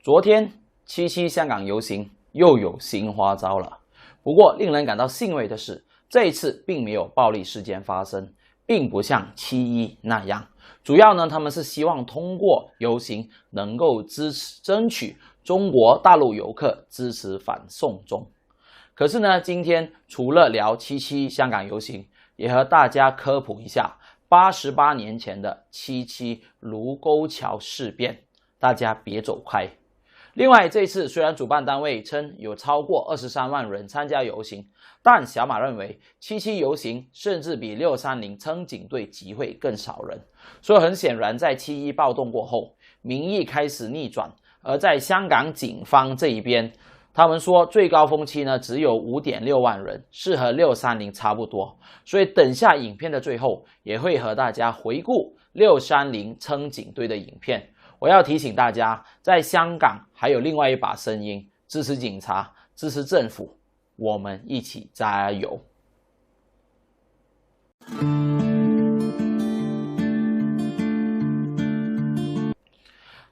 昨天7·7香港游行又有新花招了，不过令人感到欣慰的是，这一次并没有暴力事件发生，并不像7·1那样。主要呢，他们是希望通过游行能够争取中国大陆游客支持反送中。可是呢，今天除了聊7·7香港游行，也和大家科普一下88年前的7·7卢沟桥事变，大家别走开。另外，这次虽然主办单位称有超过23万人参加游行，但小马认为7·7游行甚至比630撑警队集会更少人。所以很显然，在7·1暴动过后，民意开始逆转。而在香港警方这一边，他们说最高峰期呢只有5.6万人，是和630差不多。所以等下影片的最后，也会和大家回顾630撑警队的影片。我要提醒大家，在香港还有另外一把声音，支持警察，支持政府，我们一起加油。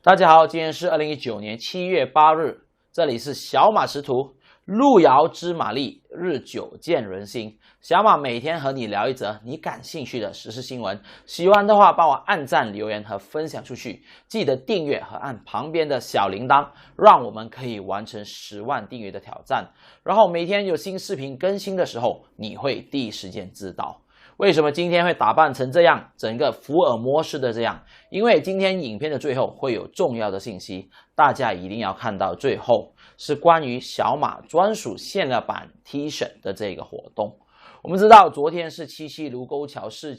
大家好，今天是2019年7月8日，这里是小马识途，路遥知马力，日久见人心。小马每天和你聊一则你感兴趣的时事新闻，喜欢的话帮我按赞、留言和分享出去，记得订阅和按旁边的小铃铛，让我们可以完成10万订阅的挑战。然后每天有新视频更新的时候，你会第一时间知道。为什么今天会打扮成这样，整个福尔摩斯的这样？因为今天影片的最后会有重要的信息，大家一定要看到最后，是关于小马专属限量版 T 恤的这个活动。我们知道昨天是7·7卢沟桥事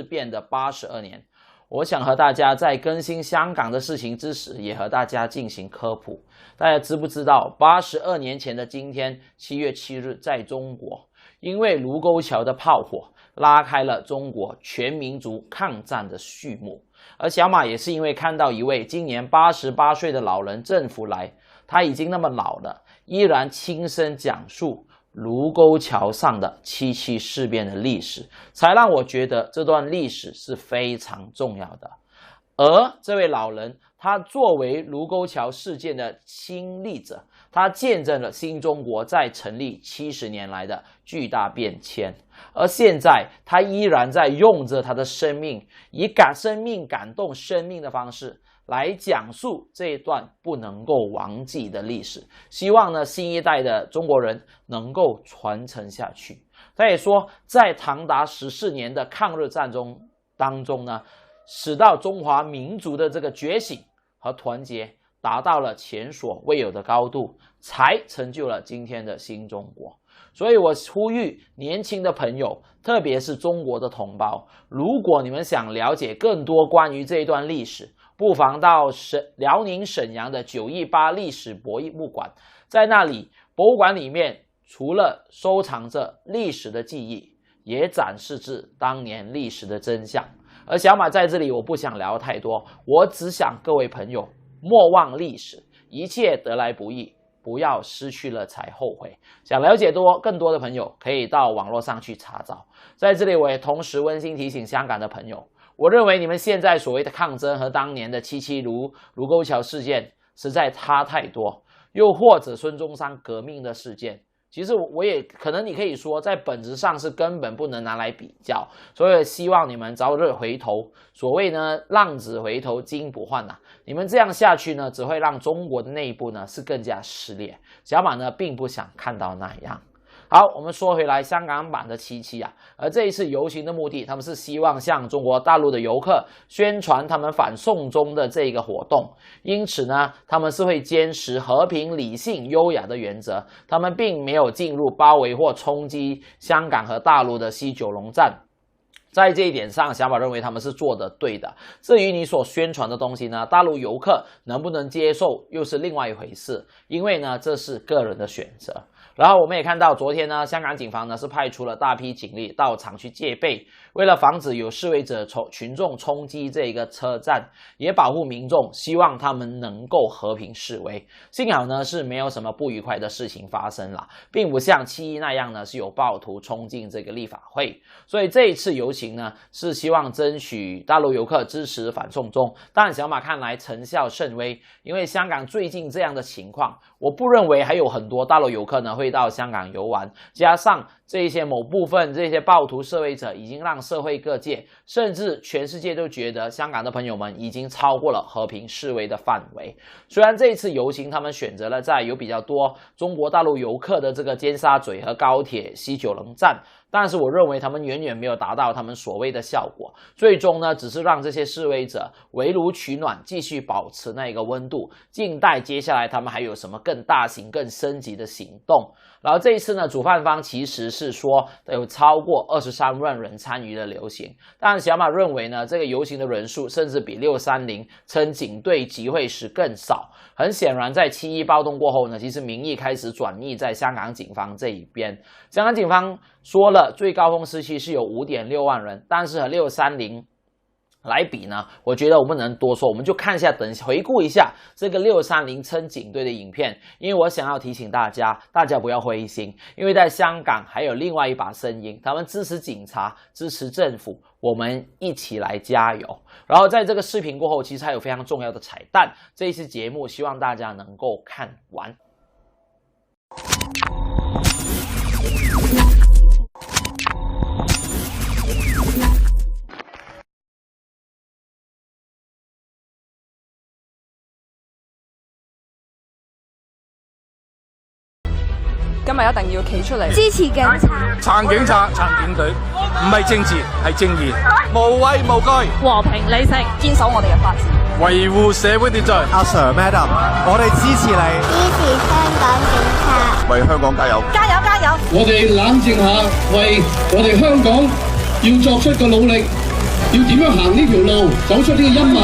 变的82年，我想和大家在更新香港的事情之时，也和大家进行科普。大家知不知道82年前的今天7月7日，在中国因为卢沟桥的炮火拉开了中国全民族抗战的序幕。而小马也是因为看到一位今年88岁的老人郑福来，他已经那么老了，依然亲身讲述卢沟桥上的7·7事变的历史，才让我觉得这段历史是非常重要的。而这位老人，他作为卢沟桥事件的亲历者，他见证了新中国在成立70年来的巨大变迁。而现在他依然在用着他的生命，以生命感动生命的方式来讲述这一段不能够忘记的历史，希望呢新一代的中国人能够传承下去。他也说，在长达14年的抗日战争当中呢，使到中华民族的这个觉醒和团结达到了前所未有的高度，才成就了今天的新中国。所以我呼吁年轻的朋友，特别是中国的同胞，如果你们想了解更多关于这一段历史，不妨到辽宁沈阳的918历史博物馆，在那里博物馆里面除了收藏着历史的记忆，也展示着当年历史的真相。而小马在这里我不想聊太多，我只想各位朋友莫忘历史，一切得来不易，不要失去了才后悔。想了解更多的朋友可以到网络上去查找。在这里我也同时温馨提醒香港的朋友，我认为你们现在所谓的抗争和当年的7·7卢沟桥事件实在差太多，又或者孙中山革命的事件，其实我也可能你可以说在本质上是根本不能拿来比较。所以希望你们早日回头，所谓呢浪子回头金不换啊，你们这样下去呢只会让中国的内部呢是更加撕裂。小马呢并不想看到那样。好，我们说回来香港版的7·7啊，而这一次游行的目的，他们是希望向中国大陆的游客宣传他们反送中的这个活动，因此呢，他们是会坚持和平、理性、优雅的原则，他们并没有进入包围或冲击香港和大陆的西九龙站。在这一点上，小马认为他们是做得对的。至于你所宣传的东西呢，大陆游客能不能接受又是另外一回事，因为呢这是个人的选择。然后我们也看到，昨天呢，香港警方呢是派出了大批警力到场去戒备，为了防止有示威者群众冲击这个车站，也保护民众，希望他们能够和平示威。幸好呢是没有什么不愉快的事情发生了，并不像7·1那样呢是有暴徒冲进这个立法会。所以这一次游行呢是希望争取大陆游客支持反送中，但小马看来成效甚微，因为香港最近这样的情况，我不认为还有很多大陆游客呢会到香港游玩，加上这些某部分这些暴徒示威者已经让社会各界甚至全世界都觉得香港的朋友们已经超过了和平示威的范围。虽然这一次游行他们选择了在有比较多中国大陆游客的这个尖沙咀和高铁西九龙站，但是我认为他们远远没有达到他们所谓的效果，最终呢只是让这些示威者围炉取暖，继续保持那个温度，静待接下来他们还有什么更大型更升级的行动。然后这一次呢，主办方其实是说有超过23万人参与了游行，但小马认为呢，这个游行的人数甚至比630称警队集会时更少。很显然在7·1暴动过后呢，其实民意开始转移在香港警方这一边。香港警方说了最高峰时期是有5.6万人，但是和630来比呢，我觉得我不能多说，我们就看一下，回顾一下这个630称警队的影片，因为我想要提醒大家不要灰心，因为在香港还有另外一把声音，他们支持警察，支持政府，我们一起来加油。然后在这个视频过后，其实还有非常重要的彩蛋，这一期节目希望大家能够看完。今日一定要企出嚟支持警察，撐警察，撐警隊，唔係政治，係正義，無畏無懼，和平理性，堅守我哋嘅法治，維護社會秩序。阿 Sir、Madam， 我哋支持你，支持香港警察，為香港加油！加油加油！我哋冷靜下，為我哋香港要作出個努力，要點樣行呢條路，走出呢個陰霾。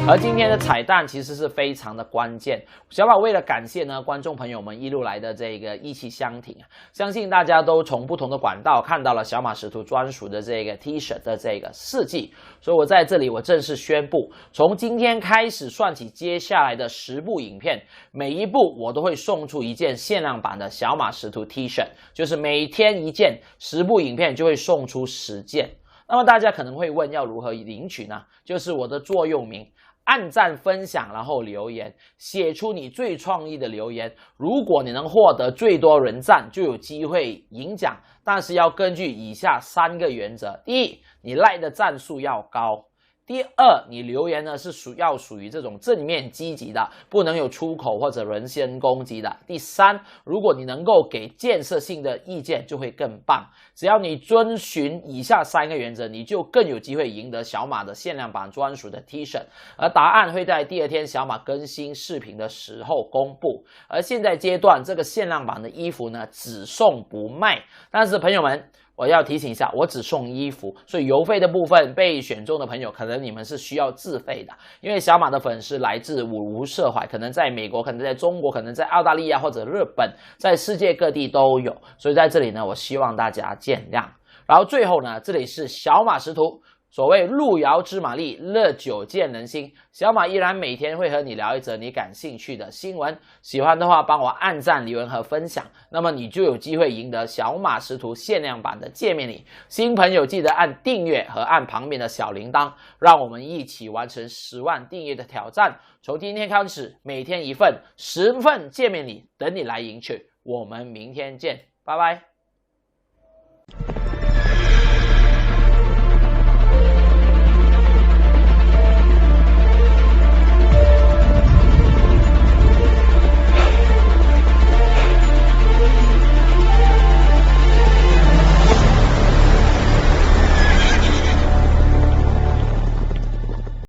而今天的彩蛋其实是非常的关键，小马为了感谢呢观众朋友们一路来的这个义气相挺，相信大家都从不同的管道看到了小马识途专属的这个 T 恤的这个事迹，所以我在这里我正式宣布，从今天开始算起，接下来的10部影片，每一部我都会送出一件限量版的小马识途 T 恤，就是每天一件，10部影片就会送出10件。那么大家可能会问，要如何领取呢？就是我的座右铭，按赞分享，然后留言，写出你最创意的留言。如果你能获得最多人赞，就有机会赢奖，但是要根据以下3个原则：第一，你赖的赞数要高；第二，你留言呢是属于这种正面积极的，不能有出口或者人身攻击的；第三，如果你能够给建设性的意见，就会更棒。只要你遵循以下3个原则，你就更有机会赢得小马的限量版专属的 T 恤，而答案会在第2天小马更新视频的时候公布。而现在阶段，这个限量版的衣服呢只送不卖，但是朋友们，我要提醒一下，我只送衣服，所以邮费的部分被选中的朋友，可能你们是需要自费的，因为小马的粉丝来自五湖四海，可能在美国，可能在中国，可能在澳大利亚或者日本，在世界各地都有，所以在这里呢，我希望大家见谅。然后最后呢，这里是小马识途。所谓路遥知马力，日久见人心。小马依然每天会和你聊一则你感兴趣的新闻，喜欢的话帮我按赞、留言和分享，那么你就有机会赢得小马识途限量版的见面礼。新朋友记得按订阅和按旁边的小铃铛，让我们一起完成10万订阅的挑战。从今天开始，每天1份，10份见面礼等你来赢取。我们明天见，拜拜。